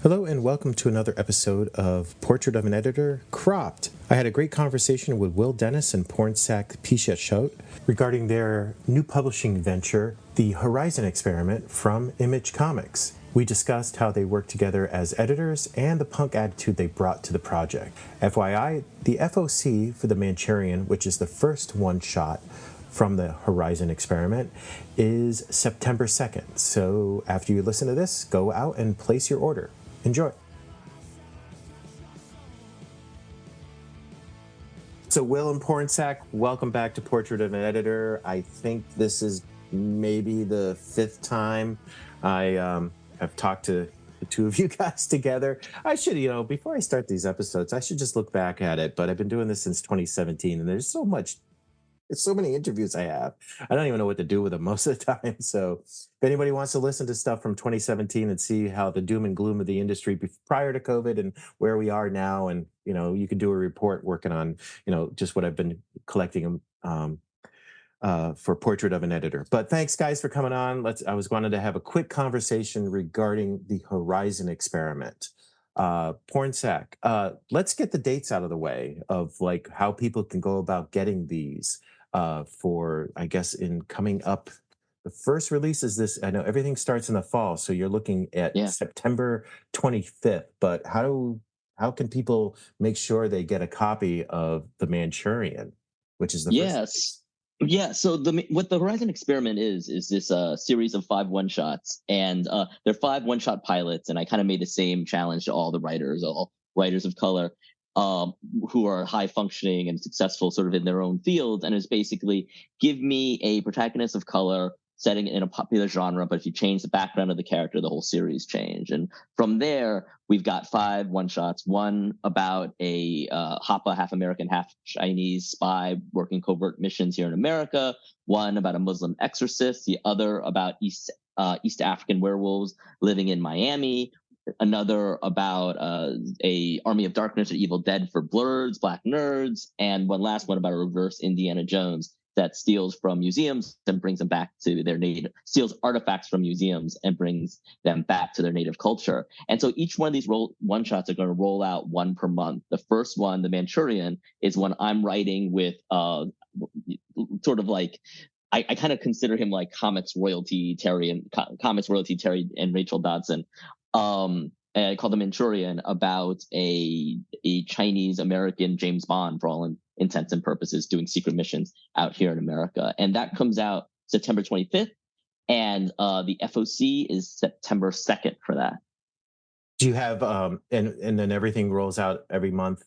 Hello and welcome to another episode of Portrait of an Editor, Cropped. I had a great conversation with Will Dennis and Pornsak Pichetshote regarding their new publishing venture, The Horizon Experiment from Image Comics. We discussed how they work together as editors and the punk attitude they brought to the project. FYI, the FOC for the Manchurian, which is the first one-shot from the Horizon Experiment, is September 2nd. So after you listen to this, go out and place your order. Enjoy. So Will and Pornsak, welcome back to Portrait of an Editor. I think this is maybe the fifth time I have talked to the two of you guys together. I should, before I start these episodes, I should just look back at it, but I've been doing this since 2017, and there's so many interviews I have. I don't even know what to do with them most of the time. So if anybody wants to listen to stuff from 2017 and see how the doom and gloom of the industry prior to COVID and where we are now, and, you can do a report working on, just what I've been collecting for Portrait of an Editor. But thanks, guys, for coming on. I wanted to have a quick conversation regarding the Horizon Experiment. Pornsak, let's get the dates out of the way of like how people can go about getting these for, I guess, in coming up. The first release is this. I know everything starts in the fall, so you're looking at September 25th. But how can people make sure they get a copy of the Manchurian, which is the first release? Yeah, so what the Horizon Experiment is this series of 5 one-shots, and they're 5 one-shot pilots, and I kind of made the same challenge to all writers of color who are high-functioning and successful sort of in their own field, and it's basically give me a protagonist of color setting it in a popular genre, but if you change the background of the character, the whole series change. And from there, we've got 5 one-shots, one about a Hapa, half American, half Chinese spy working covert missions here in America, one about a Muslim exorcist, the other about East African werewolves living in Miami, another about a Army of Darkness or Evil Dead for blurs, black nerds, and one last one about a reverse Indiana Jones that steals from museums and brings them back to their steals artifacts from museums and brings them back to their native culture. And so each one of these one-shots are going to roll out one per month. The first one, the Manchurian, is one I'm writing with sort of like, I kind of consider him like comics royalty Terry and Rachel Dodson. I call the Manchurian, about a Chinese American James Bond, for all intents and purposes, doing secret missions out here in America. And that comes out September 25th. And the FOC is September 2nd for that. Do you have, and then everything rolls out every month?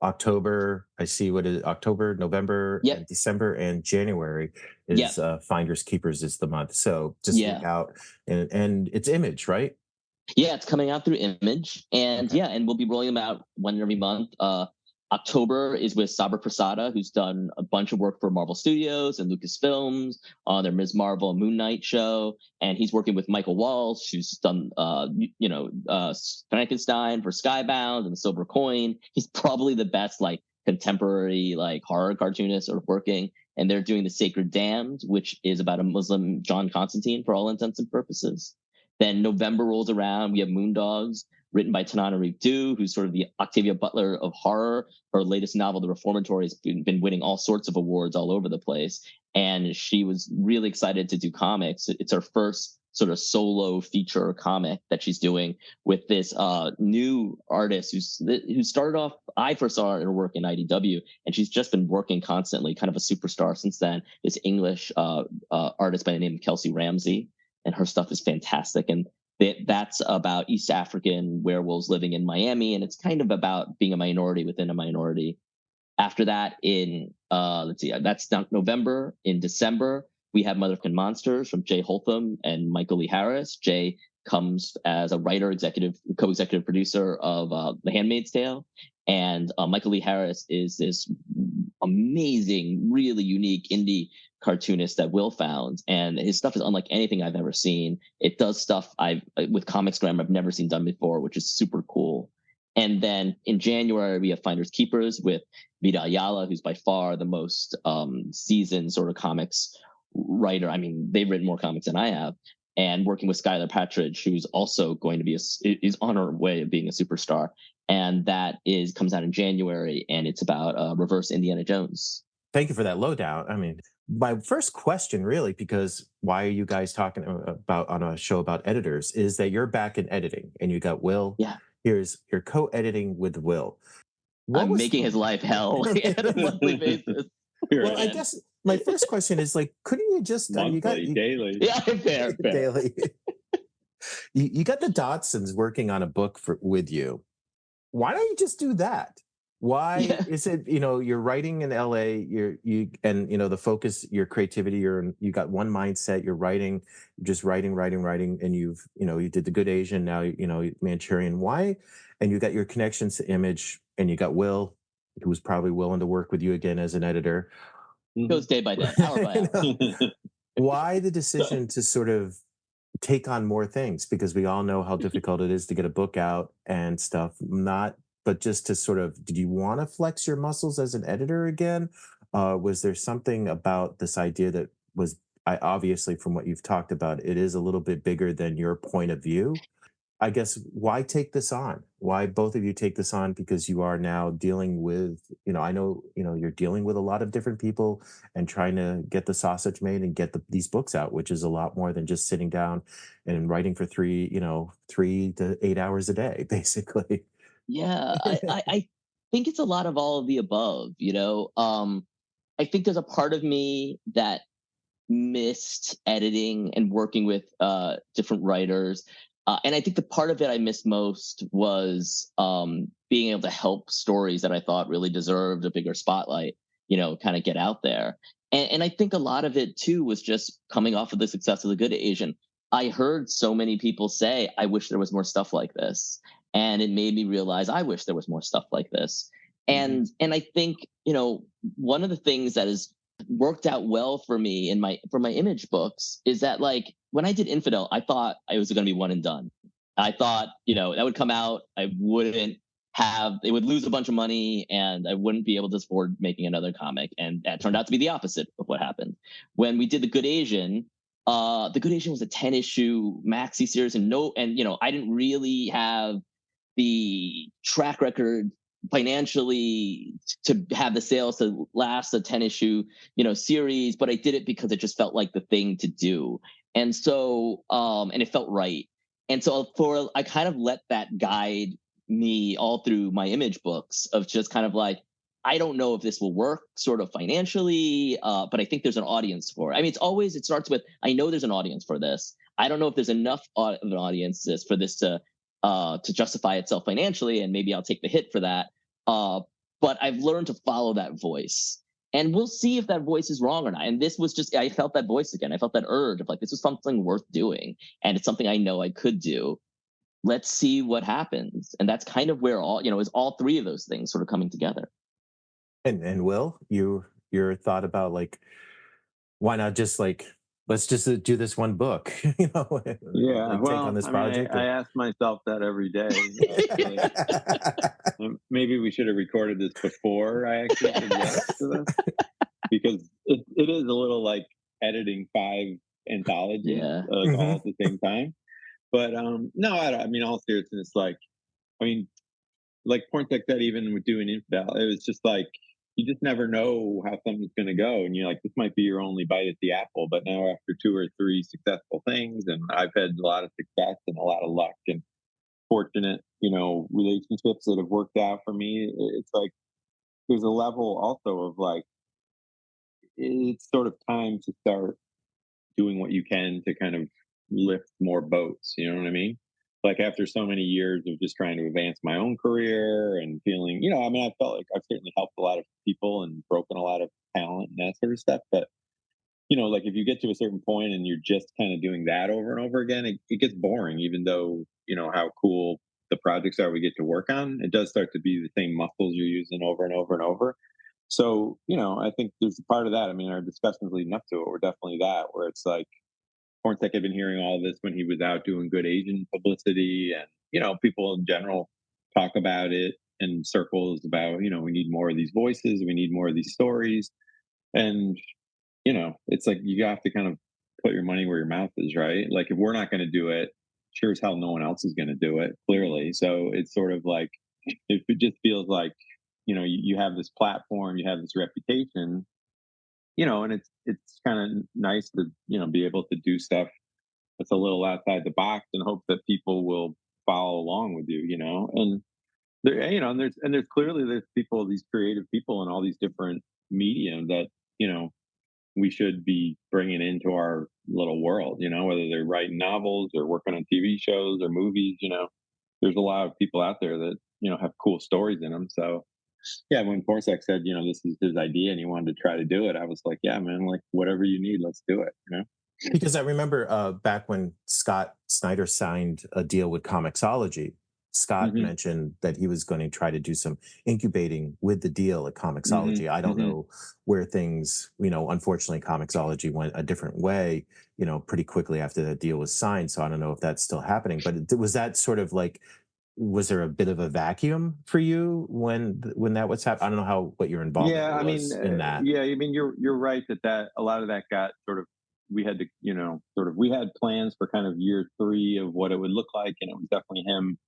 October, I see what is October, November, and December, and January is Finders Keepers is the month. So just look out, and it's Image, right? Yeah, it's coming out through Image, and and we'll be rolling them out one every month. October is with Saber Prasada, who's done a bunch of work for Marvel Studios and Lucasfilms on their Ms. Marvel Moon Knight show, and he's working with Michael Walsh, who's done Frankenstein for Skybound and The Silver Coin. He's probably the best like contemporary like horror cartoonist sort of working, and they're doing The Sacred Damned, which is about a Muslim John Constantine for all intents and purposes. Then November rolls around. We have Moondogs, written by Tananarive Due, who's sort of the Octavia Butler of horror. Her latest novel, The Reformatory, has been winning all sorts of awards all over the place. And she was really excited to do comics. It's her first sort of solo feature comic that she's doing with this new artist who started off, I first saw her work in IDW, and she's just been working constantly, kind of a superstar since then, this English artist by the name of Kelsey Ramsey. And her stuff is fantastic. And that's about East African werewolves living in Miami. And it's kind of about being a minority within a minority. After that, that's November. In December, we have Motherfucking Monsters from Jay Holtham and Michael Lee Harris. Jay comes as a writer, co-executive producer of The Handmaid's Tale. And Michael Lee Harris is this amazing, really unique indie cartoonist that Will found, and his stuff is unlike anything I've ever seen. It does stuff with comics grammar I've never seen done before, which is super cool. And then in January, we have Finders Keepers with Vida Ayala, who's by far the most seasoned sort of comics writer. I mean, they've written more comics than I have. and working with Skylar Patridge, who's also going to be is on her way of being a superstar. And that is comes out in January, and it's about reverse Indiana Jones. Thank you for that lowdown. I mean, my first question, really, because why are you guys talking about on a show about editors, is that you're back in editing and you got Will. Yeah, Here's you're co-editing with Will. What I'm was making his life hell on a monthly basis. well, I guess my first question is like, couldn't you just monthly, daily? Yeah, fair. daily? You got the Dodsons working on a book with you. Why don't you just do that? Why is it, you're writing in LA, and the focus, your creativity, you got one mindset, you're writing, you're just writing, and you did The Good Asian, now, Manchurian. Why? And you got your connections to Image, and you got Will, who was probably willing to work with you again as an editor. Goes day by day, hour by hour. Why the decision to sort of take on more things? Because we all know how difficult it is to get a book out and stuff. But just to sort of, did you want to flex your muscles as an editor again? Was there something about this idea that was, obviously from what you've talked about, it is a little bit bigger than your point of view? I guess, why take this on? Why both of you take this on? Because you are now dealing with, I know, you're dealing with a lot of different people and trying to get the sausage made and get these books out, which is a lot more than just sitting down and writing for 3 to 8 hours a day, basically. Yeah, I think it's a lot of all of the above, I think there's a part of me that missed editing and working with different writers. And I think the part of it I missed most was being able to help stories that I thought really deserved a bigger spotlight, kind of get out there. And I think a lot of it, too, was just coming off of the success of The Good Asian. I heard so many people say, I wish there was more stuff like this. And it made me realize I wish there was more stuff like this. And I think, one of the things that has worked out well for me for my Image books is that, like, when I did Infidel, I thought I was going to be one and done. I thought, that would come out. It would lose a bunch of money and I wouldn't be able to afford making another comic. And that turned out to be the opposite of what happened. When we did The Good Asian, The Good Asian was a 10-issue maxi series, and I didn't really have the track record financially to have the sales to last a 10-issue, series, but I did it because it just felt like the thing to do. And so, and it felt right. And so I kind of let that guide me all through my Image books of just kind of like, I don't know if this will work sort of financially, but I think there's an audience for it. I mean, it starts with, I know there's an audience for this. I don't know if there's enough of an audience for this to justify itself financially, and maybe I'll take the hit for that. But I've learned to follow that voice, and we'll see if that voice is wrong or not. And this was just, I felt that voice again. I felt that urge of like, this was something worth doing, and it's something I know I could do. Let's see what happens. And that's kind of where is all three of those things sort of coming together. And Will, your thought about like, why not just like, let's just do this one book, Yeah, like, well, take on this project. I ask myself that every day. Maybe we should have recorded this before I actually said yes to this, because it is a little like editing 5 anthologies all at the same time. But no, I mean, all seriousness, like Pornsak said, even with doing Infidel, it was just like, you just never know how something's going to go. And you're like, this might be your only bite at the apple. But now after 2 or 3 successful things, and I've had a lot of success and a lot of luck and fortunate, relationships that have worked out for me, it's like, there's a level also of like, it's sort of time to start doing what you can to kind of lift more boats. You know what I mean? Like, after so many years of just trying to advance my own career and feeling, I felt like I've certainly helped a lot of people and broken a lot of talent and that sort of stuff. But, like, if you get to a certain point and you're just kind of doing that over and over again, it gets boring, even though, how cool the projects are we get to work on. It does start to be the same muscles you're using over and over and over. So, I think there's a part of that. I mean, our discussions leading up to it were definitely that, where it's like, Pornsak had been hearing all of this when he was out doing Good Asian publicity, and people in general talk about it in circles about we need more of these voices, we need more of these stories, and it's like you have to kind of put your money where your mouth is, right? Like if we're not going to do it, sure as hell no one else is going to do it, clearly. So it's sort of like it just feels like, you have this platform, you have this reputation, and it's kind of nice to, be able to do stuff that's a little outside the box and hope that people will follow along with you, and there, and there's clearly there's people, these creative people in all these different media that, we should be bringing into our little world, whether they're writing novels or working on TV shows or movies, there's a lot of people out there that, have cool stories in them. So yeah, when Pornsak said, this is his idea and he wanted to try to do it, I was like, yeah, man, like whatever you need, let's do it. Because I remember back when Scott Snyder signed a deal with Comixology, Scott Mhm. mentioned that he was going to try to do some incubating with the deal at Comixology. Mhm. I don't Mhm. know where things, unfortunately, Comixology went a different way, pretty quickly after that deal was signed. So I don't know if that's still happening. But was that sort of like, was there a bit of a vacuum for you when that was happening? I don't know what your involvement Yeah, I mean, was in that. yeah, I mean, you're right that a lot of that got sort of, we had to, we had plans for kind of year three of what it would look like, and it was definitely him,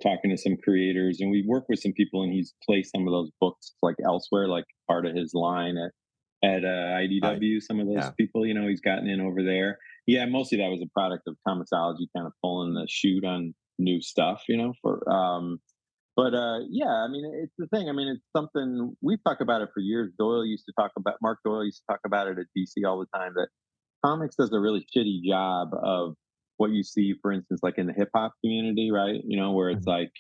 talking to some creators, and we worked with some people, and he's placed some of those books like elsewhere, like part of his line at I, IDW. Some of those yeah. people, he's gotten in over there. Yeah, mostly that was a product of Comixology kind of pulling the chute on new stuff, for but yeah, I mean, it's the thing. I mean, it's something we've talked about it for years. Mark Doyle used to talk about it at DC all the time, that comics does a really shitty job of what you see, for instance, like in the hip hop community, right? Where it's Mhm. like,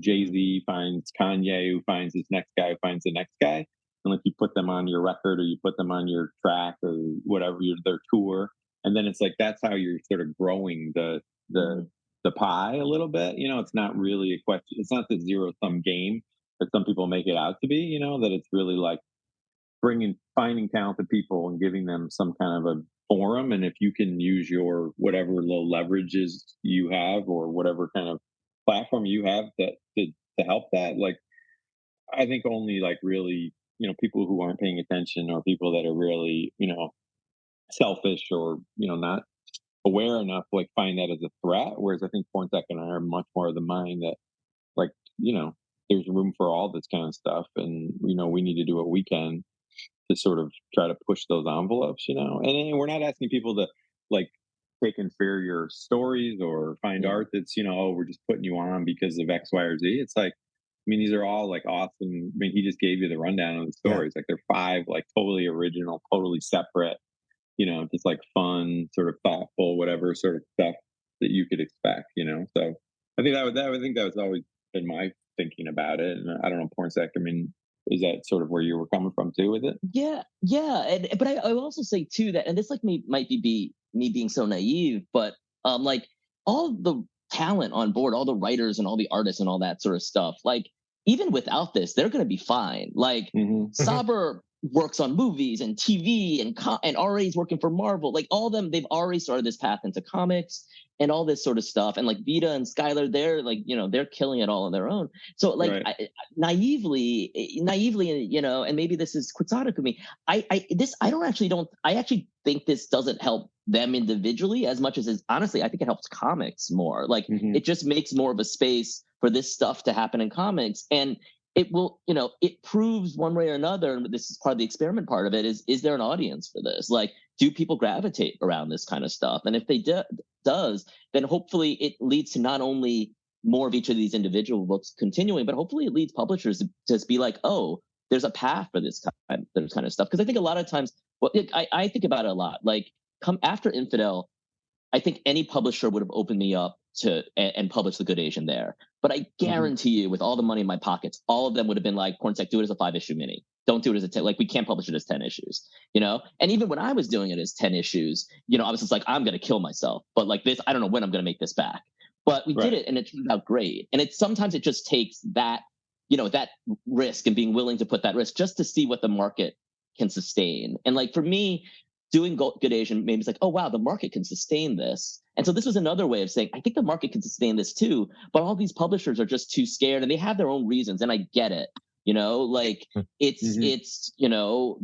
Jay-Z finds Kanye, who finds this next guy, who finds the next guy. And like you put them on your record or you put them on your track or whatever, their tour. And then it's like, that's how you're sort of growing the the pie a little bit. It's not really a question. It's not the zero sum game that some people make it out to be. That it's really like finding talented people and giving them some kind of a forum. And if you can use your whatever low leverages you have or whatever kind of platform you have to help that, like I think only like really people who aren't paying attention or people that are really selfish or not aware enough, like find that as a threat. Whereas I think Pornsak and I are much more of the mind that, like, there's room for all this kind of stuff, and we need to do what we can to sort of try to push those envelopes. And then we're not asking people to like take inferior stories or find Yeah. art that's oh, we're just putting you on because of X, Y, or Z. It's like, I mean, these are all like awesome. I mean, he just gave you the rundown of the Yeah. stories. Like they're 5 like totally original, totally separate, just like fun, sort of thoughtful, whatever sort of stuff that you could expect. So I think that was always been my thinking about it. And I don't know, Pornsak, I mean, is that sort of where you were coming from too with it? Yeah, but I will also say too that, and this like might be me being so naive, but like all the talent on board, all the writers and all the artists and all that sort of stuff, like even without this, they're going to be fine. Like Mm-hmm. Saber works on movies and TV and RA's working for Marvel. Like all of them, they've already started this path into comics and all this sort of stuff. And like Vita and Skylar, they're like they're killing it all on their own. So like Right. naively, and maybe this is quixotic of me. I actually think this doesn't help them individually as much as honestly, I think it helps comics more. Like Mm-hmm. it just makes more of a space for this stuff to happen in comics. And it will, it proves one way or another, and this is part of the experiment part of it, is there an audience for this? Like, do people gravitate around this kind of stuff? And if they does, then hopefully it leads to not only more of each of these individual books continuing, but hopefully it leads publishers to just be like, oh, there's a path for this kind of stuff. Because I think a lot of times, I think about it a lot. Like, come after Infidel, I think any publisher would have opened me up to and published The Good Asian there. But I guarantee you, with all the money in my pockets, all of them would have been like, Pornsak, do it as a 5-issue mini. Don't do it as a 10. Like, we can't publish it as 10 issues, And even when I was doing it as 10 issues, I was just like, I'm going to kill myself. But like this, I don't know when I'm going to make this back. But we did it, and it turned out great. And sometimes it just takes that, that risk and being willing to put that risk just to see what the market can sustain. And like for me, doing Good Asian, maybe it's like, oh wow, the market can sustain this. And so this was another way of saying, I think the market can sustain this too, but all these publishers are just too scared, and they have their own reasons, and I get it. You know, like it's, you know,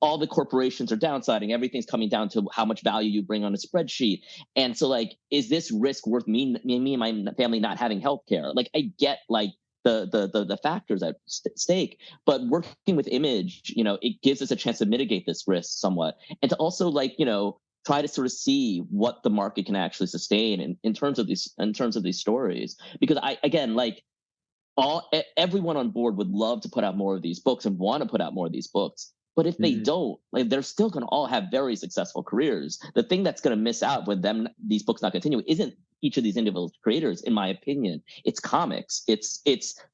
all the corporations are downsizing. Everything's coming down to how much value you bring on a spreadsheet. And so like, is this risk worth me and my family not having healthcare? Like I get like the factors at stake, but working with Image, you know, it gives us a chance to mitigate this risk somewhat. And to also like, you know, try to sort of see what the market can actually sustain in terms of these stories. Because I, again, like, everyone on board would love to put out more of these books and want to put out more of these books, but if they don't, like, they're still going to all have very successful careers. The thing that's going to miss out with them, these books not continue, isn't each of these individual creators, in my opinion. It's comics. It's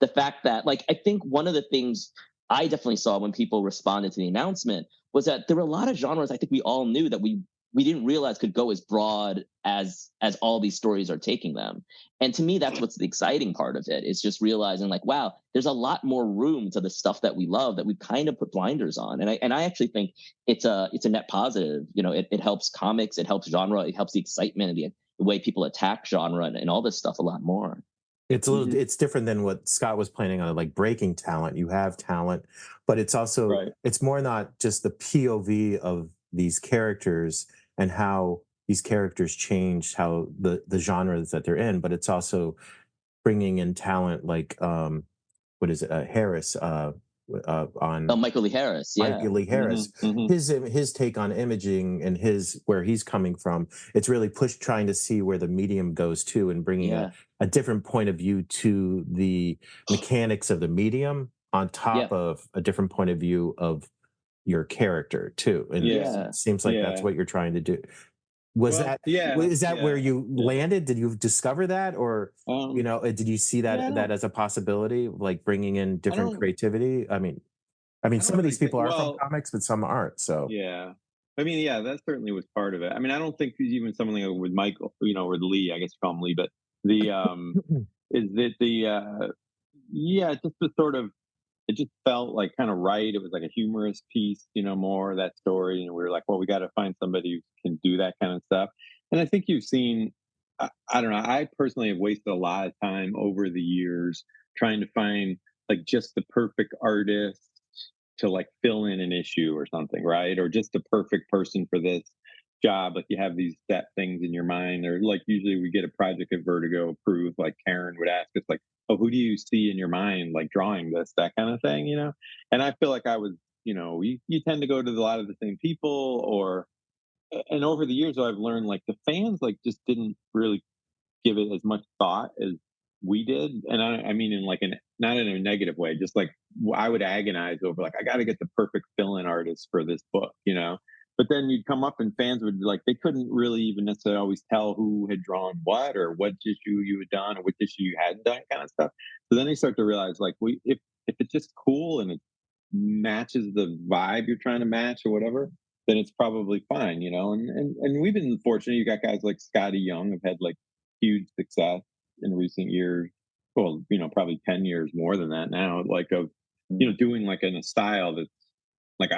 the fact that, like, I think one of the things I definitely saw when people responded to the announcement was that there were a lot of genres I think we all knew that we didn't realize could go as broad as all these stories are taking them. And to me, that's what's the exciting part of it, is just realizing like, wow, there's a lot more room to the stuff that we love that we kind of put blinders on. And I actually think it's a net positive. You know, it helps comics, it helps genre, it helps the excitement and the way people attack genre and all this stuff a lot more. It's a little, it's different than what Scott was planning on, like breaking talent. You have talent, but it's also, it's more not just the POV of these characters and how these characters change how the genres that they're in, but it's also bringing in talent like what is it, Harris on Michael Lee Harris, Michael Lee Harris. His take on imaging and where he's coming from, it's really trying to see where the medium goes to and bringing a different point of view to the mechanics of the medium on top of a different point of view of your character too. And it seems like that's what you're trying to do. Is that where you landed? Did you discover that, or you know, did you see that as a possibility, like bringing in different creativity? I mean, some of these people are from comics, but some aren't. So I mean, that certainly was part of it. I mean, I don't think even something like with Michael, you know, or Lee, I guess you call him Lee, but the is that just the sort of, it just felt like kind of right. It was like a humorous piece, you know, more of that story. And we were like, well, we got to find somebody who can do that kind of stuff. And I think you've seen, I don't know, I personally have wasted a lot of time over the years trying to find like just the perfect artist to like fill in an issue or something, right? Or just the perfect person for this job. Like you have these set things in your mind, or like usually we get a project at Vertigo approved, like Karen would ask us like, oh, who do you see in your mind like drawing this, that kind of thing, you know? And I feel like I was, you know, you tend to go to a lot of the same people, and over the years I've learned like the fans like just didn't really give it as much thought as we did. And I mean in like not in a negative way, just like I would agonize over like, I got to get the perfect fill-in artist for this book, you know? But then you'd come up and fans would be like, they couldn't really even necessarily always tell who had drawn what or what issue you had done or which issue you hadn't done, kind of stuff. So then they start to realize like, if it's just cool and it matches the vibe you're trying to match or whatever, then it's probably fine, you know? And we've been fortunate. You got guys like Scotty Young have had like huge success in recent years. Well, you know, probably 10 years more than that now, like of, you know, doing like in a style that's like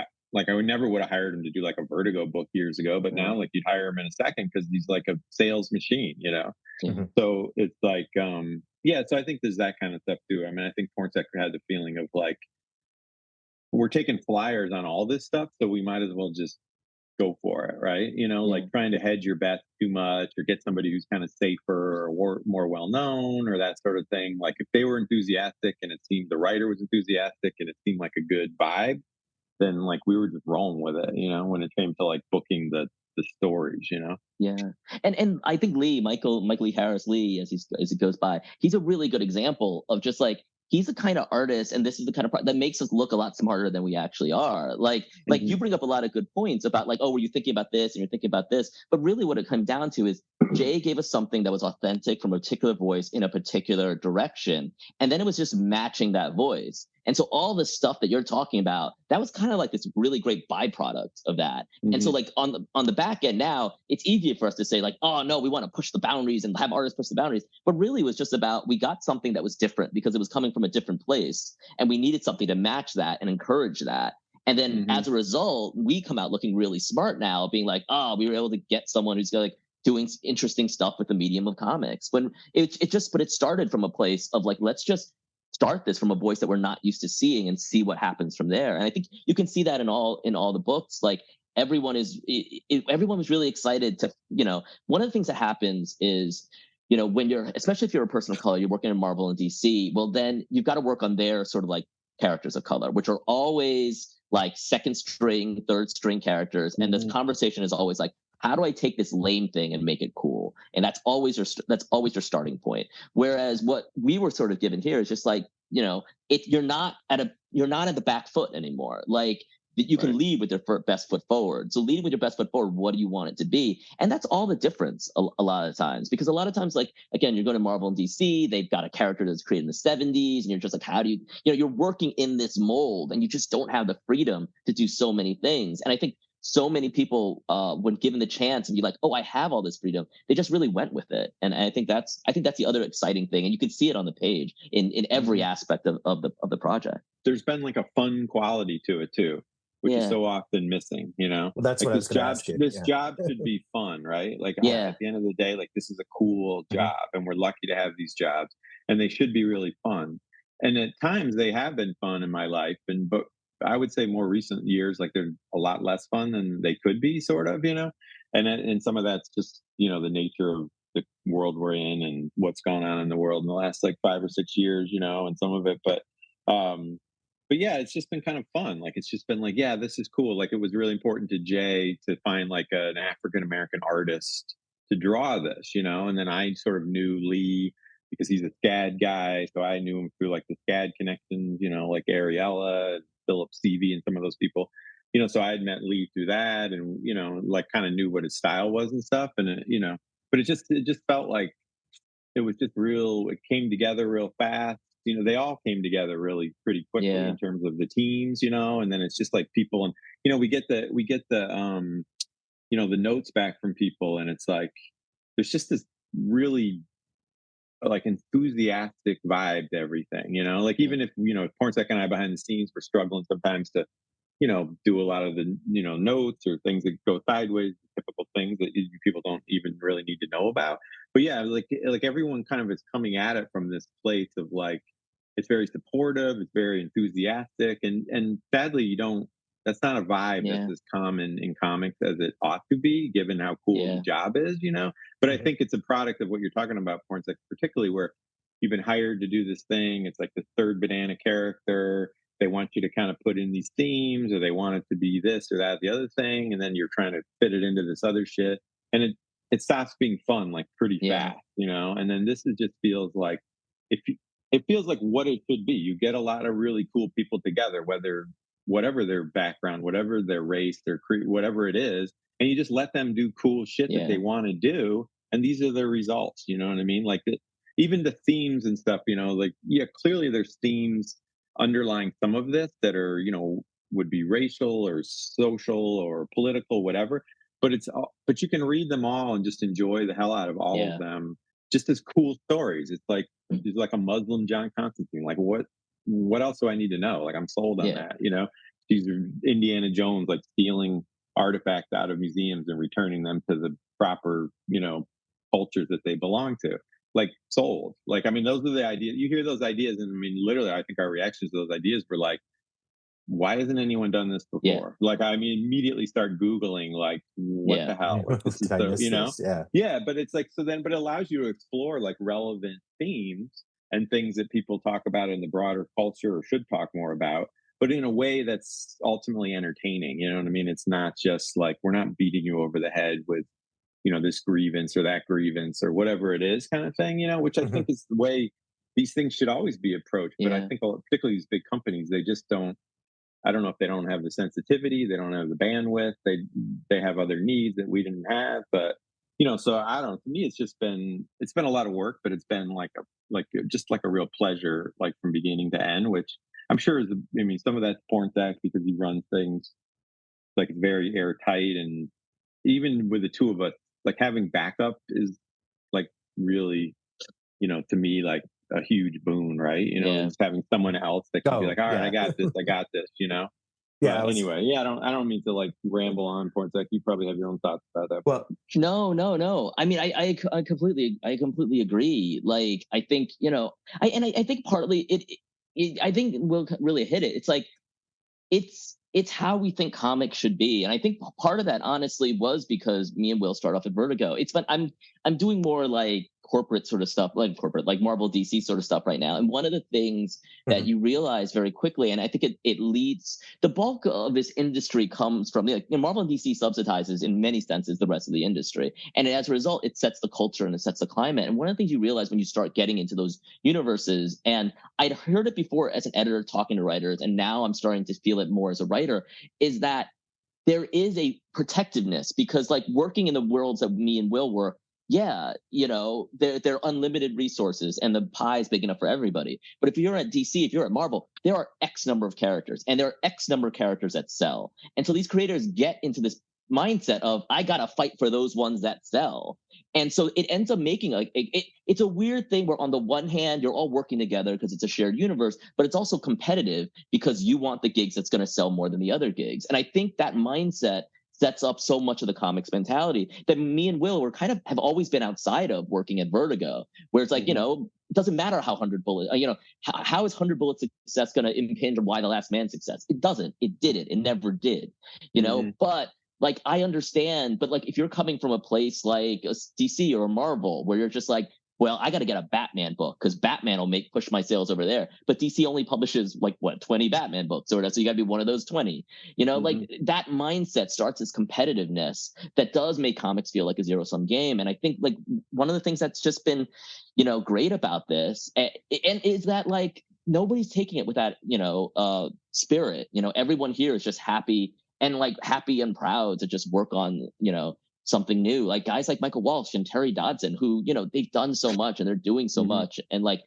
I would never would have hired him to do like a Vertigo book years ago, but now like you'd hire him in a second because he's like a sales machine, you know? So it's like, so I think there's that kind of stuff too. I mean, I think Pornsak had the feeling of like, we're taking flyers on all this stuff, so we might as well just go for it, right? You know, like trying to hedge your bets too much or get somebody who's kind of safer or more well-known or that sort of thing. Like if they were enthusiastic and it seemed the writer was enthusiastic and it seemed like a good vibe, then like we were just rolling with it, you know, when it came to like booking the stories, you know? Yeah. And I think Michael Lee Harris, Lee, as he goes by, he's a really good example of just like, he's the kind of artist, and this is the kind of part that makes us look a lot smarter than we actually are. Like you bring up a lot of good points about like, oh, were you thinking about this and you're thinking about this? But really what it comes down to is Jay gave us something that was authentic from a particular voice in a particular direction. And then it was just matching that voice. And so all the stuff that you're talking about, that was kind of like this really great byproduct of that. And so like on the back end now, it's easier for us to say like, oh no, we want to push the boundaries and have artists push the boundaries. But really it was just about, we got something that was different because it was coming from a different place. And we needed something to match that and encourage that. And then as a result, we come out looking really smart now, being like, oh, we were able to get someone who's like doing interesting stuff with the medium of comics. When it started from a place of like, let's just start this from a voice that we're not used to seeing and see what happens from there. And I think you can see that in all the books. Like everyone everyone was really excited to, one of the things that happens is, when you're, especially if you're a person of color, you're working in Marvel and DC, well, then you've got to work on their sort of like characters of color, which are always like second string, third string characters. And this conversation is always like, how do I take this lame thing and make it cool? And that's always your starting point. Whereas what we were sort of given here is just like, you're not at the back foot anymore. Like you can lead with your best foot forward. So leading with your best foot forward, what do you want it to be? And that's all the difference a lot of times, because a lot of times, like, again, you're going to Marvel and DC, they've got a character that's created in the 70s, and you're just like, how do you're working in this mold, and you just don't have the freedom to do so many things. And I think so many people, when given the chance and be like, oh, I have all this freedom, they just really went with it. And I think that's the other exciting thing. And you can see it on the page in every aspect of the project. There's been like a fun quality to it too, which is so often missing, Well, that's like what I was going to ask you. This job should be fun, right? Like at the end of the day, like this is a cool job, and we're lucky to have these jobs, and they should be really fun. And at times they have been fun in my life, but I would say more recent years, like they're a lot less fun than they could be, sort of, and some of that's just, the nature of the world we're in and what's gone on in the world in the last like 5 or 6 years, and some of it, but yeah, it's just been kind of fun. Like, it's just been like, yeah, this is cool. Like, it was really important to Jay to find like an African-American artist to draw this, and then I sort of knew Lee because he's a SCAD guy. So I knew him through like the SCAD connections, like Ariella, Philip Stevie, and some of those people, so I had met Lee through that, and, like kind of knew what his style was and stuff. And, but it just felt like it was just real. It came together real fast. They all came together really pretty quickly in terms of the teams, and then it's just like people, and, we get the, the notes back from people, and it's like, there's just this really like enthusiastic vibe to everything, like even if, Pornsak and I behind the scenes were struggling sometimes to, do a lot of the, notes or things that go sideways, typical things that people don't even really need to know about. But yeah, like everyone kind of is coming at it from this place of like, it's very supportive, it's very enthusiastic, and sadly, that's not a vibe that's as common in comics as it ought to be, given how cool the job is, But I think it's a product of what you're talking about, Pornsak, particularly where you've been hired to do this thing. It's like the third banana character. They want you to kind of put in these themes, or they want it to be this or that, the other thing, and then you're trying to fit it into this other shit, and it stops being fun like pretty fast, And then this just feels like it feels like what it should be. You get a lot of really cool people together, whatever their background, whatever their race, their whatever it is, and you just let them do cool shit that they want to do, and these are the results. You know what I mean? Like even the themes and stuff. Like clearly there's themes underlying some of this that are would be racial or social or political, whatever. But you can read them all and just enjoy the hell out of all of them. Just as cool stories. It's like a Muslim John Constantine. Like what else do I need to know? Like I'm sold on that. These are Indiana Jones, like stealing artifacts out of museums and returning them to the proper cultures that they belong to. Like sold. Like, I mean, those are the ideas. You hear those ideas, and I mean, literally, I think our reactions to those ideas were like, why hasn't anyone done this before? Like, I mean, immediately start Googling, like, what the hell? Like, this is but it's like, but it allows you to explore like relevant themes and things that people talk about in the broader culture or should talk more about, but in a way that's ultimately entertaining. You know what I mean? It's not just like, we're not beating you over the head with, this grievance or that grievance or whatever it is kind of thing, which I think is the way these things should always be approached. But I think particularly these big companies, they just don't, I don't know if they don't have the sensitivity, they don't have the bandwidth, they have other needs that we didn't have. But, so I don't know, to me, it's been a lot of work, but it's been just like a real pleasure, like from beginning to end, which I'm sure some of that's Pornsak because he runs things like very airtight. And even with the two of us, like having backup is like really, to me, like a huge boon, right? Just having someone else that can be like, all right, I got this, Yeah, But anyway, yeah, I don't mean to like ramble on Pornsak. You probably have your own thoughts about that. well, No. I mean, I completely agree. Like, I think, I think partly I think we'll really hit it. It's like, it's how we think comics should be, and I think part of that honestly was because me and Will start off at Vertigo. It's fun. I'm doing more like corporate sort of stuff, like Marvel DC sort of stuff right now. And one of the things that mhm. you realize very quickly, and I think it leads, the bulk of this industry comes from, like, Marvel and DC subsidizes in many senses the rest of the industry, and as a result it sets the culture and it sets the climate. And one of the things you realize when you start getting into those universes, and I'd heard it before as an editor talking to writers, and now I'm starting to feel it more as a writer, is that there is a protectiveness, because, like, working in the worlds that me and Will were, yeah, they're unlimited resources and the pie is big enough for everybody. But if you're at DC, if you're at Marvel, there are X number of characters, and there are X number of characters that sell. And so these creators get into this mindset of, I gotta fight for those ones that sell. And so it ends up making, like, it's a weird thing where on the one hand you're all working together because it's a shared universe, but it's also competitive because you want the gigs that's going to sell more than the other gigs. And I think that mindset sets up so much of the comics mentality that me and Will were kind of have always been outside of working at Vertigo, where it's like, it doesn't matter how 100 Bullets, how is 100 Bullets success going to impinge on Why the Last Man success? It doesn't. It didn't. It never did. But, like, I understand, but, like, if you're coming from a place like a DC or a Marvel, where you're just like, well, I got to get a Batman book because Batman will push my sales over there. But DC only publishes, like, what, 20 Batman books or whatever. So you got to be one of those 20. Like, that mindset starts this competitiveness that does make comics feel like a zero-sum game. And I think, like, one of the things that's just been, great about this, and is that, like, nobody's taking it with that, spirit. Everyone here is just happy and proud to just work on, something new. Like, guys like Michael Walsh and Terry Dodson, who, they've done so much and they're doing so much. And, like,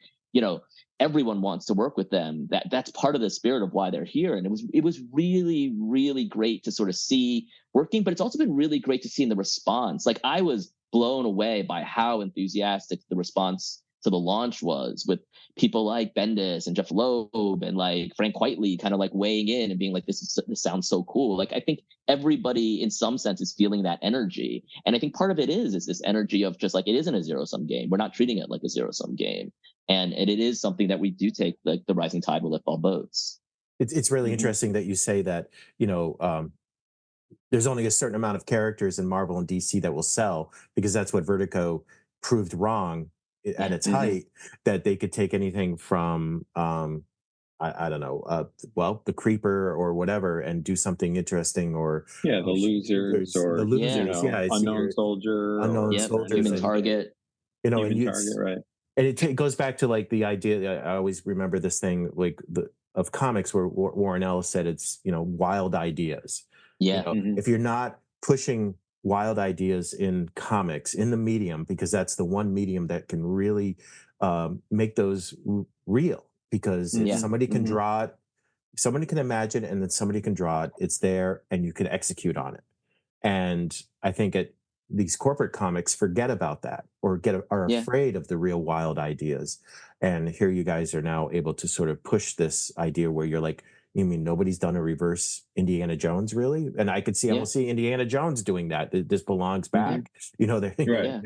everyone wants to work with them. That's part of the spirit of why they're here. And it was really, really great to sort of see working, but it's also been really great to see in the response. Like, I was blown away by how enthusiastic the response to the launch was, with people like Bendis and Jeff Loeb and, like, Frank Quitely kind of, like, weighing in and being like, this sounds so cool. Like, I think everybody in some sense is feeling that energy. And I think part of it is this energy of just, like, it isn't a zero-sum game. We're not treating it like a zero-sum game. And it is something that we do take, like, the rising tide will lift all boats. It's really interesting that you say that, there's only a certain amount of characters in Marvel and DC that will sell, because that's what Vertigo proved wrong at Yeah. its height, that they could take anything from, I don't know, the Creeper or whatever, and do something interesting, or Yeah, the losers, the or losers, yeah, I see unknown your soldier, unknown or Yep. soldiers, Human and Target. and human you, target, right? and it goes back to, like, the idea. I always remember this thing, like, of comics, where Warren Ellis said it's, wild ideas. Yeah. If you're not pushing wild ideas in comics, in the medium, because that's the one medium that can really make those real. Because if Yeah. somebody can draw it, somebody can imagine, and then somebody can draw it, it's there, and you can execute on it. And I think these corporate comics forget about that, or are Yeah. afraid of the real wild ideas. And here you guys are now able to sort of push this idea where you're like, you mean nobody's done a reverse Indiana Jones, really? And I could see, Yeah. almost see Indiana Jones doing that. This belongs back. Right,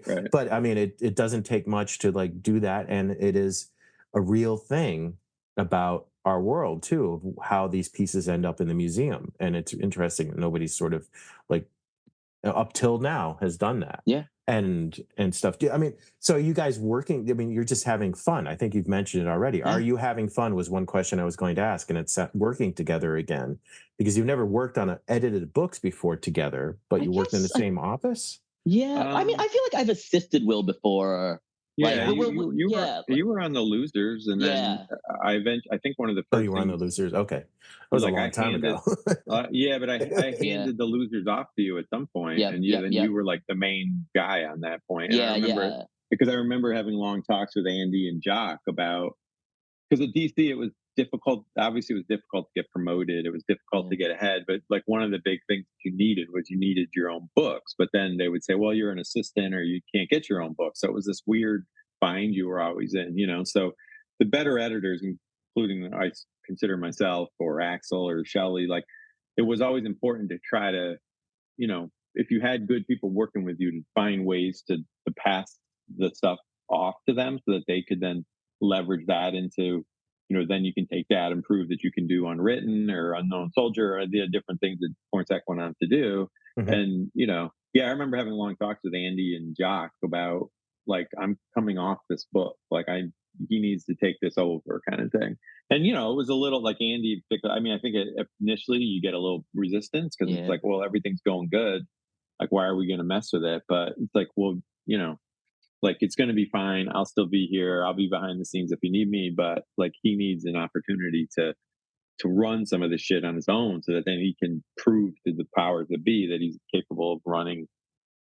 right. But I mean, it doesn't take much to, like, do that. And it is a real thing about our world too, of how these pieces end up in the museum. And it's interesting that nobody's sort of, like, up till now has done that. Yeah. And stuff. I mean, so are you guys working? I mean, you're just having fun. I think you've mentioned it already. Yeah. Are you having fun was one question I was going to ask, and it's working together again, because you've never worked on edited books before together, but you worked in the same office. Yeah. I mean, I feel like I've assisted Will before. Yeah, Like, you were on the losers, and then I think one of the Oh, first you were on the things, losers. Okay, that was a like, long time ago. yeah, but I handed the losers off to you at some point, and you were, like, the main guy on that point. And I remember, because I remember having long talks with Andy and Jock about, because at DC it was difficult. Obviously, it was difficult to get promoted. It was difficult to get ahead. But, like, one of the big things you needed your own books. But then they would say, well, you're an assistant, or you can't get your own book. So it was this weird bind you were always in. So the better editors, and including I consider myself or Axel or Shelley, like it was always important to try to, if you had good people working with you, to find ways to pass the stuff off to them so that they could then leverage that into, then you can take that and prove that you can do Unwritten or Unknown Soldier or the different things that Pornsak went on to do. Mhm. And, yeah, I remember having long talks with Andy and Jock about like, I'm coming off this book. Like he needs to take this over kind of thing. And, it was a little like Andy, I mean, I think initially you get a little resistance because it's like, well, everything's going good. Like, why are we going to mess with it? But it's like, well, like it's going to be fine. I'll still be here. I'll be behind the scenes if you need me. But like, he needs an opportunity to run some of this shit on his own, so that then he can prove to the powers that be that he's capable of running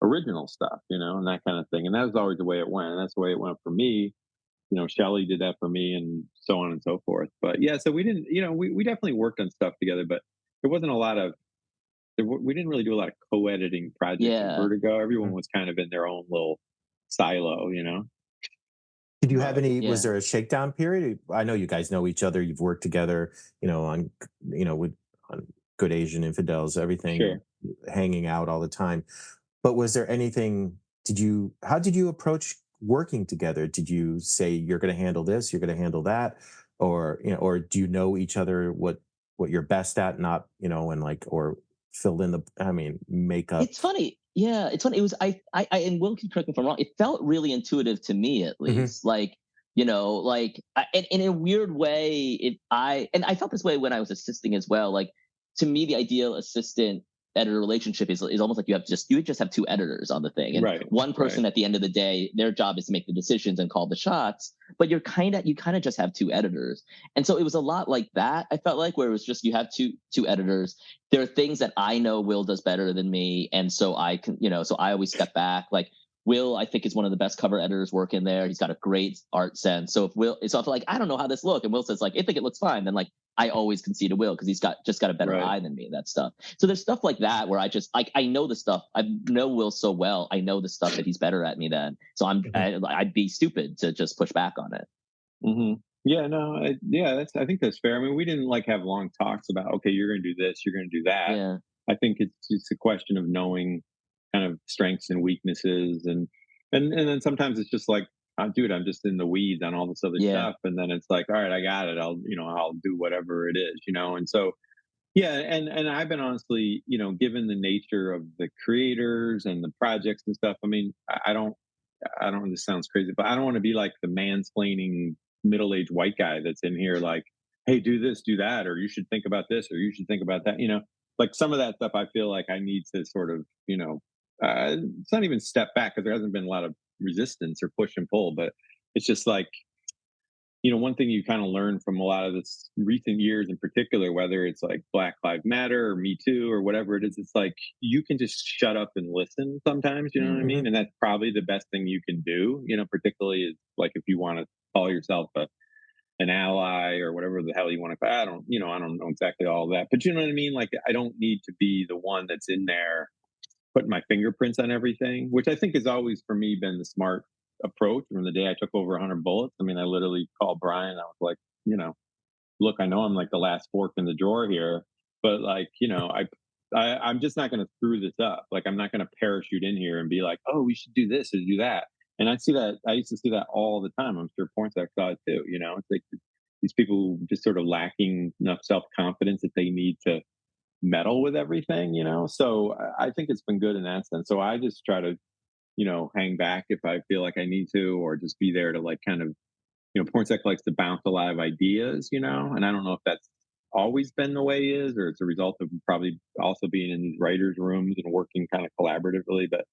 original stuff, and that kind of thing. And that was always the way it went. And that's the way it went for me. Shelley did that for me, and so on and so forth. But yeah, so we didn't, we definitely worked on stuff together, but there wasn't a lot of we didn't really do a lot of co-editing projects in Vertigo. Everyone was kind of in their own little silo, Did you have any? Was there a shakedown period? I know you guys know each other. You've worked together, on with on Good Asian Infidels, everything, Sure. hanging out all the time. But was there anything? How did you approach working together? Did you say you're going to handle this, you're going to handle that, or or do you know each other what you're best at, not and like or filled in the makeup? It's funny. Yeah, it's funny. It was and Will can correct me if I'm wrong. It felt really intuitive to me, at least. Like in a weird way, I felt this way when I was assisting as well. Like to me, the ideal assistant editor relationship is almost like you just have two editors on the thing, and one person at the end of the day, their job is to make the decisions and call the shots, but you kind of just have two editors. And so it was a lot like that. I felt like, where it was just you have two editors. There are things that I know Will does better than me, and so I can, so I always step back. Like Will, I think, is one of the best cover editors working there. He's got a great art sense. So if I feel like I don't know how this looks, and Will says like I think it looks fine, then like I always concede to Will because he's got a better eye than me. That stuff. So there's stuff like that where I know the stuff. I know Will so well. I know the stuff that he's better at me than. So I'd be stupid to just push back on it. Mm-hmm. Yeah, no, I think that's fair. I mean, we didn't like have long talks about, okay, you're going to do this, you're going to do that. Yeah. I think it's just a question of knowing kind of strengths and weaknesses, and then sometimes it's just like, dude, I'm just in the weeds on all this other stuff, and then it's like, all right, I got it. I'll do whatever it is, and so yeah, and I've been honestly, given the nature of the creators and the projects and stuff. I mean, I don't. This sounds crazy, but I don't want to be like the mansplaining middle-aged white guy that's in here, like, hey, do this, do that, or you should think about this, or you should think about that. Like some of that stuff, I feel like I need to sort of, it's not even step back because there hasn't been a lot of resistance or push and pull, but it's just like, one thing you kind of learn from a lot of this recent years in particular, whether it's like Black Lives Matter or Me Too or whatever it is, it's like you can just shut up and listen sometimes, you know what I mean? And that's probably the best thing you can do, particularly is like if you want to call yourself an ally or whatever the hell you want to. I don't know exactly all of that, but you know what I mean? Like I don't need to be the one that's in there putting my fingerprints on everything, which I think has always for me been the smart approach. From the day I took over 100 bullets, I mean, I literally called Brian. I was like, look, I know I'm like the last fork in the drawer here, but like, I'm just not going to screw this up. Like, I'm not going to parachute in here and be like, oh, we should do this or do that. And I see that. I used to see that all the time. I'm sure Pornsak saw it too. It's like these people who just sort of lacking enough self confidence that they need to meddle with everything. So I think it's been good in that sense. So I just try to hang back if I feel like I need to, or just be there to like kind of, Pornsak likes to bounce a lot of ideas, and I don't know if that's always been the way he is, or it's a result of probably also being in these writers' rooms and working kind of collaboratively. But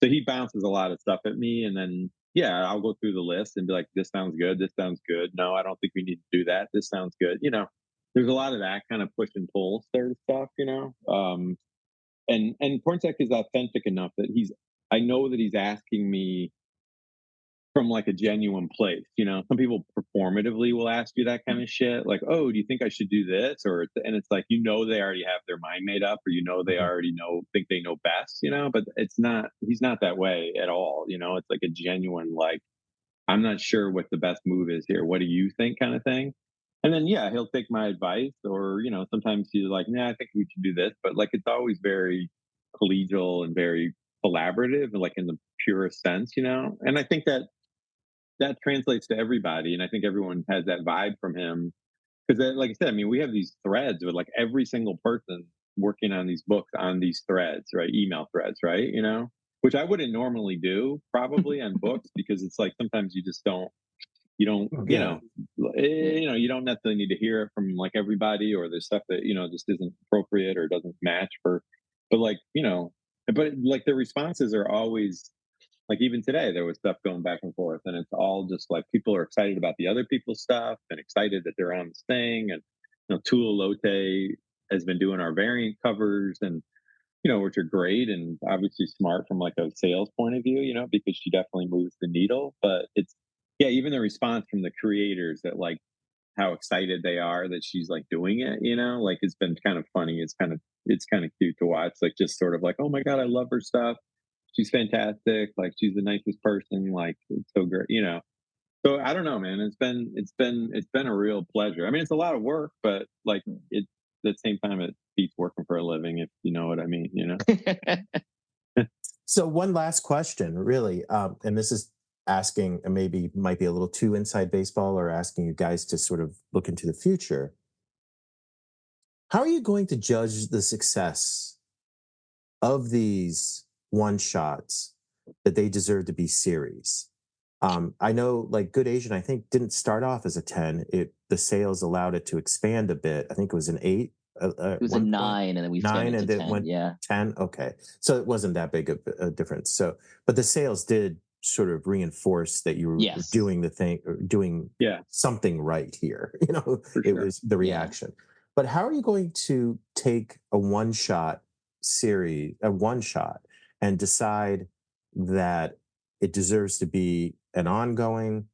so he bounces a lot of stuff at me, and then yeah, I'll go through the list and be like, this sounds good, this sounds good. No, I don't think we need to do that. This sounds good. There's a lot of that kind of push and pull sort of stuff, and Pornsak is authentic enough that I know that he's asking me from like a genuine place. Some people performatively will ask you that kind of shit, like, oh, do you think I should do this? And it's like, they already have their mind made up, or they already think they know best, but he's not that way at all. It's like a genuine, like, I'm not sure what the best move is here. What do you think kind of thing? And then, yeah, he'll take my advice, or, sometimes he's like, nah, I think we should do this. But like, it's always very collegial and very collaborative, like in the purest sense. And I think that translates to everybody. And I think everyone has that vibe from him. Because, like I said, I mean, we have these threads with like every single person working on these books on these threads, right? Email threads, right? Which I wouldn't normally do probably on books, because it's like sometimes you don't Yeah. you don't necessarily need to hear it from like everybody, or there's stuff that just isn't appropriate or doesn't match but like but like the responses are always like, even today there was stuff going back and forth, and it's all just like people are excited about the other people's stuff and excited that they're on this thing. And Tua Lote has been doing our variant covers, and which are great and obviously smart from like a sales point of view, because she definitely moves the needle. But it's, yeah, even the response from the creators, that like how excited they are that she's like doing it, like it's been kind of funny. It's kind of cute to watch, like just sort of like, oh my God, I love her stuff. She's fantastic. Like she's the nicest person. Like it's so great. So I don't know, man. It's been a real pleasure. I mean, it's a lot of work, but like it at the same time it beats working for a living, if you know what I mean. So one last question, really, and this is asking, and maybe might be a little too inside baseball, or asking you guys to sort of look into the future. How are you going to judge the success of these one shots that they deserve to be series? I know, like Good Asian, I think didn't start off as a 10. The sales allowed it to expand a bit. I think it was an 8. It was a 9, and then we Nine, expanded and to then 10. went Yeah. 10. Okay, so it wasn't that big of a difference. So, but the sales did sort of reinforce that you were Yes. doing the thing, or doing something right here. For It sure. was the reaction. But how are you going to take a one shot series, a one shot, and decide that it deserves to be an ongoing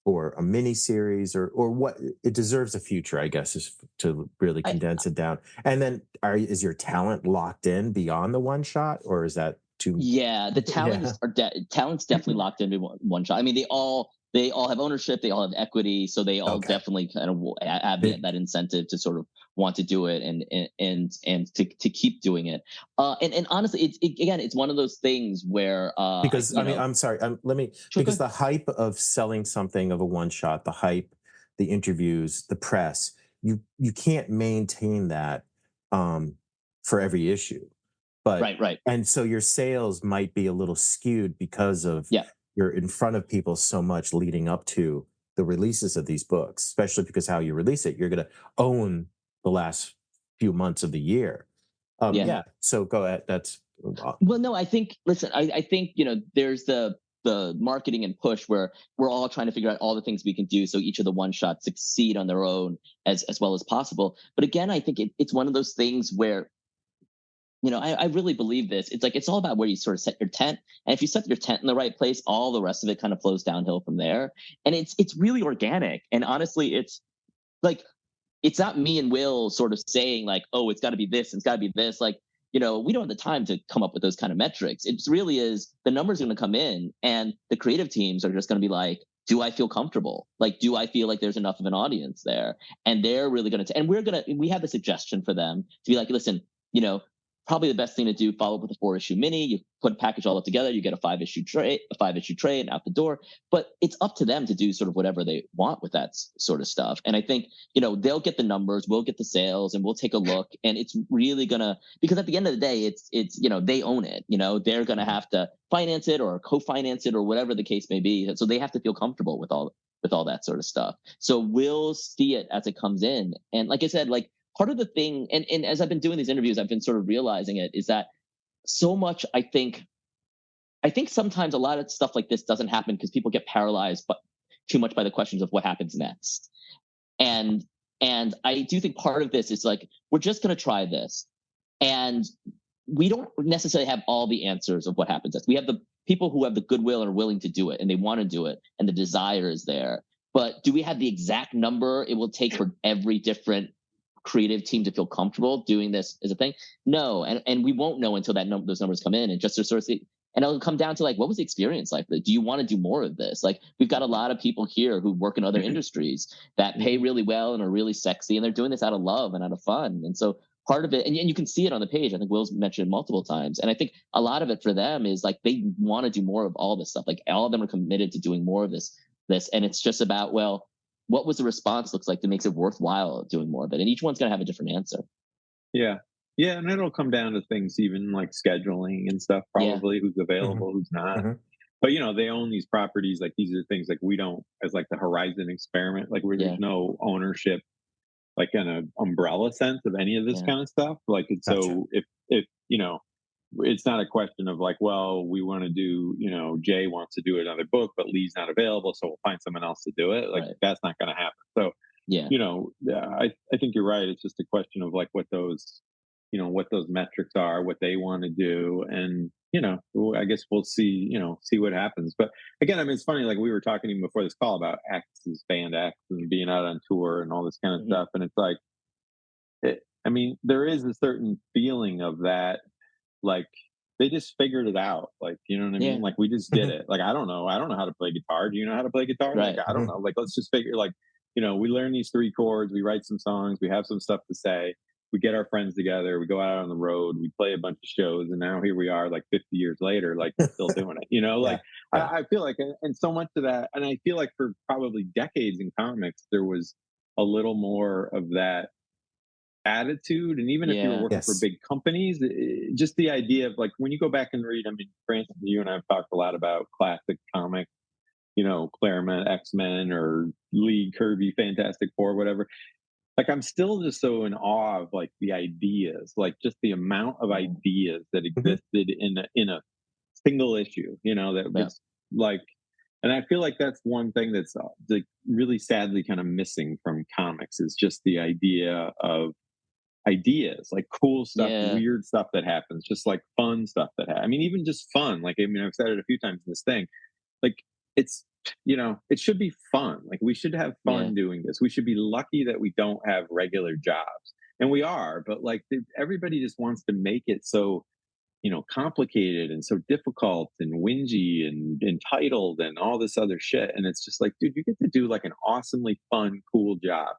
or a mini series, or what it deserves a future, I guess, is to really condense it down. And then is your talent locked in beyond the one shot, or is that too? Yeah, the talents talent's definitely locked into one shot. I mean, they all have ownership, they all have equity, so they all definitely kind of have that incentive to sort of want to do it and to keep doing it. And honestly, it's one of those things where because I mean, I'm sorry, because the hype of selling something of a one shot, the hype, the interviews, the press, you can't maintain that for every issue. But right. And so your sales might be a little skewed because of you're in front of people so much leading up to the releases of these books, especially because how you release it, you're going to own the last few months of the year. So go ahead. Well, no, I think, listen, I think, there's the marketing and push where we're all trying to figure out all the things we can do so each of the one shots succeed on their own as well as possible. But again, I think it's one of those things where, I really believe this. It's like, it's all about where you sort of set your tent. And if you set your tent in the right place, all the rest of it kind of flows downhill from there. And it's really organic. And honestly, it's like, it's not me and Will sort of saying like, oh, it's got to be this, it's got to be this. Like, we don't have the time to come up with those kind of metrics. It really is, the numbers are going to come in, and the creative teams are just going to be like, do I feel comfortable? Like, do I feel like there's enough of an audience there? And they're really going to, and we have a suggestion for them to be like, listen, probably the best thing to do, follow up with a 4-issue mini. You put package all up together, you get a 5-issue tray and out the door. But it's up to them to do sort of whatever they want with that sort of stuff. And I think, they'll get the numbers, we'll get the sales, and we'll take a look. And it's really gonna, because at the end of the day, it's they own it. They're gonna have to finance it or co-finance it or whatever the case may be. So they have to feel comfortable with all that sort of stuff. So we'll see it as it comes in. And like I said, like, part of the thing, and as I've been doing these interviews, I've been sort of realizing it, is that so much, I think sometimes a lot of stuff like this doesn't happen because people get paralyzed too much by the questions of what happens next. And I do think part of this is like, we're just going to try this. And we don't necessarily have all the answers of what happens next. We have the people who have the goodwill and are willing to do it, and they want to do it, and the desire is there. But do we have the exact number it will take for every different creative team to feel comfortable doing this as a thing? No, and we won't know until those numbers come in. And just to sort of see, And it'll come down to like, what was the experience like? Do you want to do more of this? Like, we've got a lot of people here who work in other industries that pay really well and are really sexy, and they're doing this out of love and out of fun. And so part of it, and you can see it on the page, I think Will's mentioned multiple times, and I think a lot of it for them is like they want to do more of all this stuff. Like all of them are committed to doing more of this, and it's just about, well, what was the response looks like that makes it worthwhile doing more of it, and each one's going to have a different answer. Yeah. Yeah, and it'll come down to things even like scheduling and stuff, probably, who's available, who's not. But, you know, they own these properties. Like, these are things like we don't, as like the Horizon experiment, like where there's no ownership, like in an umbrella sense of any of this kind of stuff. Like, it's so if, you know, it's not a question of like, well, we want to do, you know, Jay wants to do another book, but Lee's not available, so we'll find someone else to do it. Like, that's not going to happen. So, you know, I think you're right. It's just a question of like what those, you know, what those metrics are, what they want to do. And, you know, I guess we'll see, you know, see what happens. But again, I mean, it's funny, like we were talking even before this call about X's band X and being out on tour and all this kind of stuff. And it's like, I mean, there is a certain feeling of that, like they just figured it out. Like, you know what I mean? Like, we just did it. Like, I don't know how to play guitar. Do you know how to play guitar? Like, I don't know. Like, let's just figure, like, you know, we learn these 3 chords, we write some songs, we have some stuff to say. We get our friends together, we go out on the road, we play a bunch of shows, and now here we are, like 50 years later, like still doing it. You know, like I feel like, and so much of that, and I feel like for probably decades in comics, there was a little more of that attitude. And even if you were working for big companies, just the idea of like when you go back and read, I mean, Francis, you and I have talked a lot about classic comics, you know, Claremont, X-Men, or Lee Kirby, Fantastic Four, whatever. Like, I'm still just so in awe of like the ideas, like just the amount of ideas that existed in a single issue, you know, that was like, and I feel like that's one thing that's like really sadly kind of missing from comics is just the idea of ideas, like cool stuff, weird stuff that happens, just like fun stuff that happens. I mean, even just fun. Like, I mean, I've said it a few times in this thing, like it's, you know, it should be fun. Like, we should have fun doing this. We should be lucky that we don't have regular jobs, and we are, but like everybody just wants to make it so, you know, complicated and so difficult and whingy and entitled and all this other shit. And it's just like, dude, you get to do like an awesomely fun, cool job.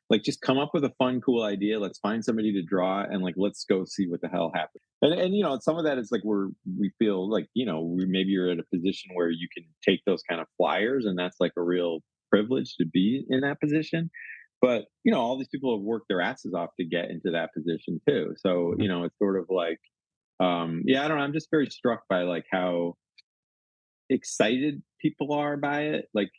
Like, just come up with a fun, cool idea. Let's find somebody to draw, and like, let's go see what the hell happens. And you know, some of that is like we feel like, you know, maybe you're at a position where you can take those kind of flyers, and that's like a real privilege to be in that position. But you know, all these people have worked their asses off to get into that position too. So you know, it's sort of like, I don't know. I'm just very struck by like how excited people are by it, like,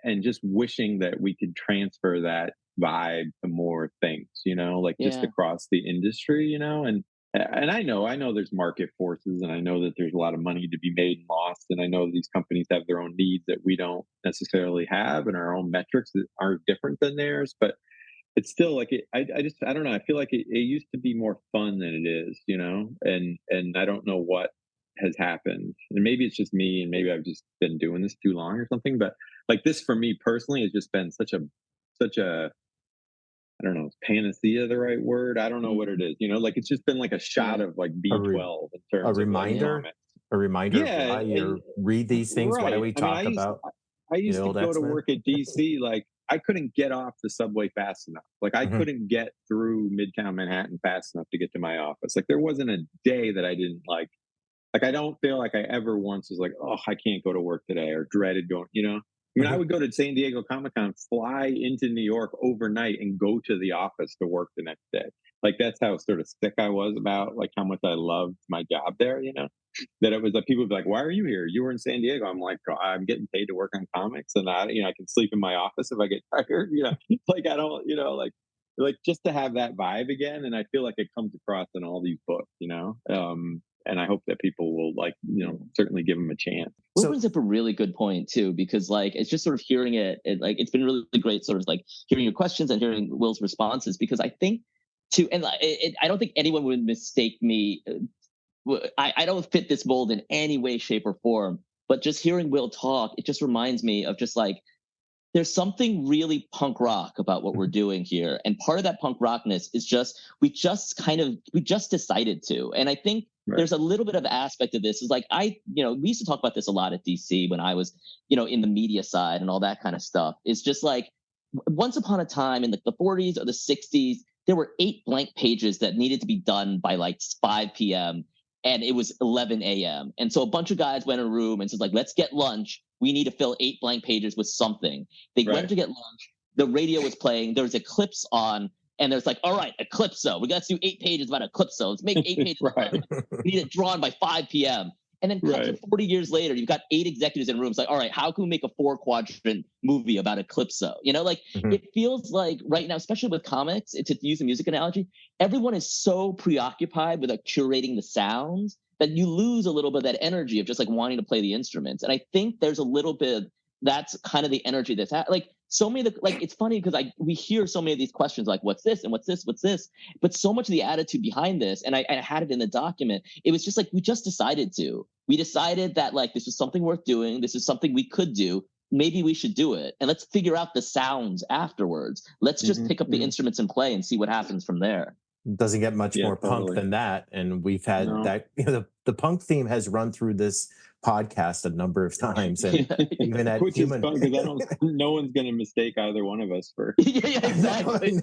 and just wishing that we could transfer that vibe to more things, you know, like just across the industry, you know. And I know there's market forces, and I know that there's a lot of money to be made and lost, and I know these companies have their own needs that we don't necessarily have, and our own metrics that are different than theirs. But it's still like I don't know. I feel like it used to be more fun than it is, you know. And I don't know what has happened, and maybe it's just me, and maybe I've just been doing this too long or something. But like, this for me personally has just been such a I don't know, is panacea the right word? I don't know what it is. You know, like, it's just been like a shot of like B12 in terms a of reminder, like, comics. a reminder of why you read these things, why we talk about. I used to go to work at DC, like I couldn't get off the subway fast enough. Like, I couldn't get through Midtown Manhattan fast enough to get to my office. Like, there wasn't a day that I didn't like I don't feel like I ever once was like, oh, I can't go to work today, or dreaded going, you know. I mean, I would go to San Diego Comic-Con, fly into New York overnight, and go to the office to work the next day. Like, that's how sort of sick I was about like how much I loved my job there, you know. That it was like, people would be like, why are you here? You were in San Diego. I'm like, I'm getting paid to work on comics, and I can sleep in my office if I get tired, you know. Like, I don't, you know, like just to have that vibe again. And I feel like it comes across in all these books, you know. And I hope that people will, like, you know, certainly give them a chance. Will brings up a really good point too, because like, it's just sort of hearing it, like, it's been really great sort of like hearing your questions and hearing Will's responses, because I think I don't think anyone would mistake me. I don't fit this mold in any way, shape, or form, but just hearing Will talk, it just reminds me of just like, there's something really punk rock about what we're doing here. And part of that punk rockness is just, we just decided to. And I think there's a little bit of aspect of this is like, we used to talk about this a lot at DC when I was, in the media side and all that kind of stuff. It's just like once upon a time in the 40s or the 60s, there were 8 blank pages that needed to be done by like 5 p.m. and it was 11 a.m. And so a bunch of guys went in a room and said like, let's get lunch. We need to fill 8 blank pages with something. They went to get lunch. The radio was playing. There was Eclipse on. And there's like, all right, Eclipso. We got to do 8 pages about Eclipso. Let's make 8 pages. We need it drawn by 5 p.m. And then cut to 40 years later, you've got 8 executives in rooms like, all right, how can we make a 4-quadrant movie about Eclipso? It feels like right now, especially with comics, to use a music analogy, everyone is so preoccupied with curating the sounds that you lose a little bit of that energy of just like wanting to play the instruments. And I think there's a little bit, that's kind of the energy that's like so many of the, like, it's funny because we hear so many of these questions like, what's this and what's this, but so much of the attitude behind this, and I had it in the document, it was just like, we decided that like, this is something worth doing. This is something we could do. Maybe we should do it. And let's figure out the sounds afterwards. Let's just pick up the instruments and play and see what happens from there. Doesn't get much more punk than that. And we've had that, the punk theme has run through this podcast a number of times, and even at which is fun because no one's going to mistake either one of us for exactly.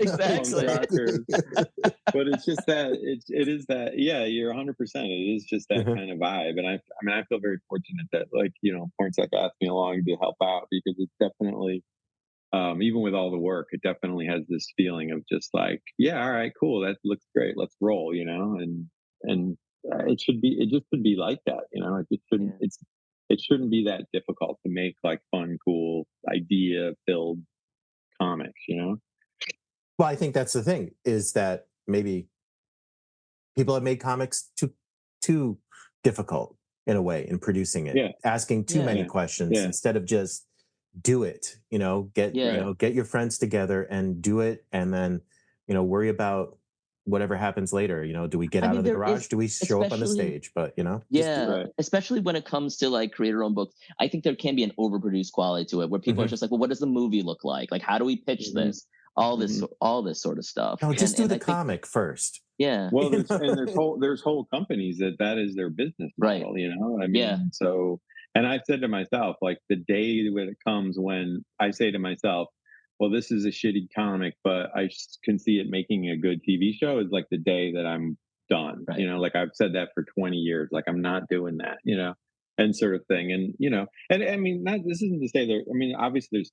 But it's just that it is that you're 100%. It is just that kind of vibe, and I feel very fortunate that Pornsak asked me along to help out because it's definitely even with all the work, it definitely has this feeling of just like, all right, cool, that looks great, let's roll, and it should be like that, it just shouldn't it shouldn't be that difficult to make like fun, cool, idea filled comics, Well, I think that's the thing, is that maybe people have made comics too difficult in a way in producing it, asking too many questions instead of just do it, get your friends together and do it, and then worry about whatever happens later. Do we get out of the garage? Do we show up on the stage? But especially when it comes to like creator-owned books, I think there can be an overproduced quality to it where people are just like, well, what does the movie look like? Like, how do we pitch this? All this sort of stuff. No, just do the comic first. Yeah. Well, there's whole companies that is their business model. So. And I've said to myself, like, the day when it comes when I say to myself, well, this is a shitty comic, but I can see it making a good TV show, is like the day that I'm done. Like I've said that for 20 years, like I'm not doing that, and sort of thing. And, and I mean, this isn't to say obviously there's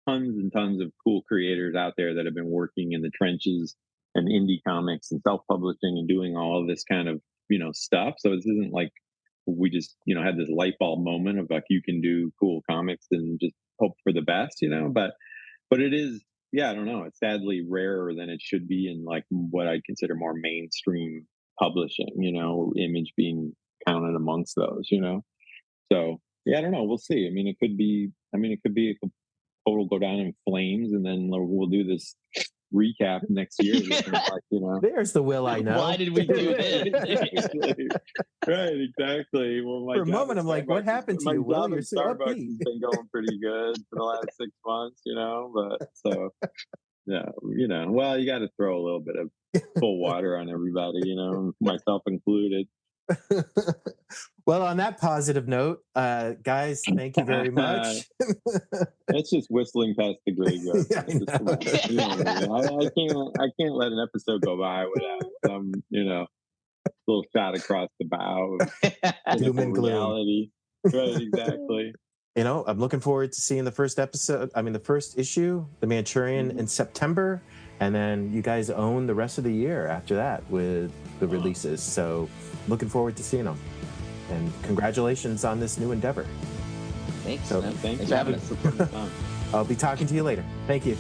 tons and tons of cool creators out there that have been working in the trenches and indie comics and self-publishing and doing all of this kind of, stuff. So this isn't like, we just had this light bulb moment of like, you can do cool comics and just hope for the best, but it is, I don't know, it's sadly rarer than it should be in like what I'd consider more mainstream publishing, Image being counted amongst those, so I don't know, we'll see. It could be a total go down in flames, and then we'll do this recap next year. There's the Will I know. Why did we do this? Right, exactly. Well, for a moment, I'm like, what happened to you, Will? You're so Starbucks upbeat. has been going pretty good for the last 6 months, but so well, you got to throw a little bit of cold water on everybody, myself included. Well, on that positive note, guys, thank you very much. It's just whistling past the graveyard. I can't let an episode go by without some, little shot across the bow of doom and reality. Right, exactly. I'm looking forward to seeing the first issue, The Manchurian, in September, and then you guys own the rest of the year after that with the releases. So looking forward to seeing them. And congratulations on this new endeavor. Thanks. Thanks for having us. I'll be talking to you later. Thank you.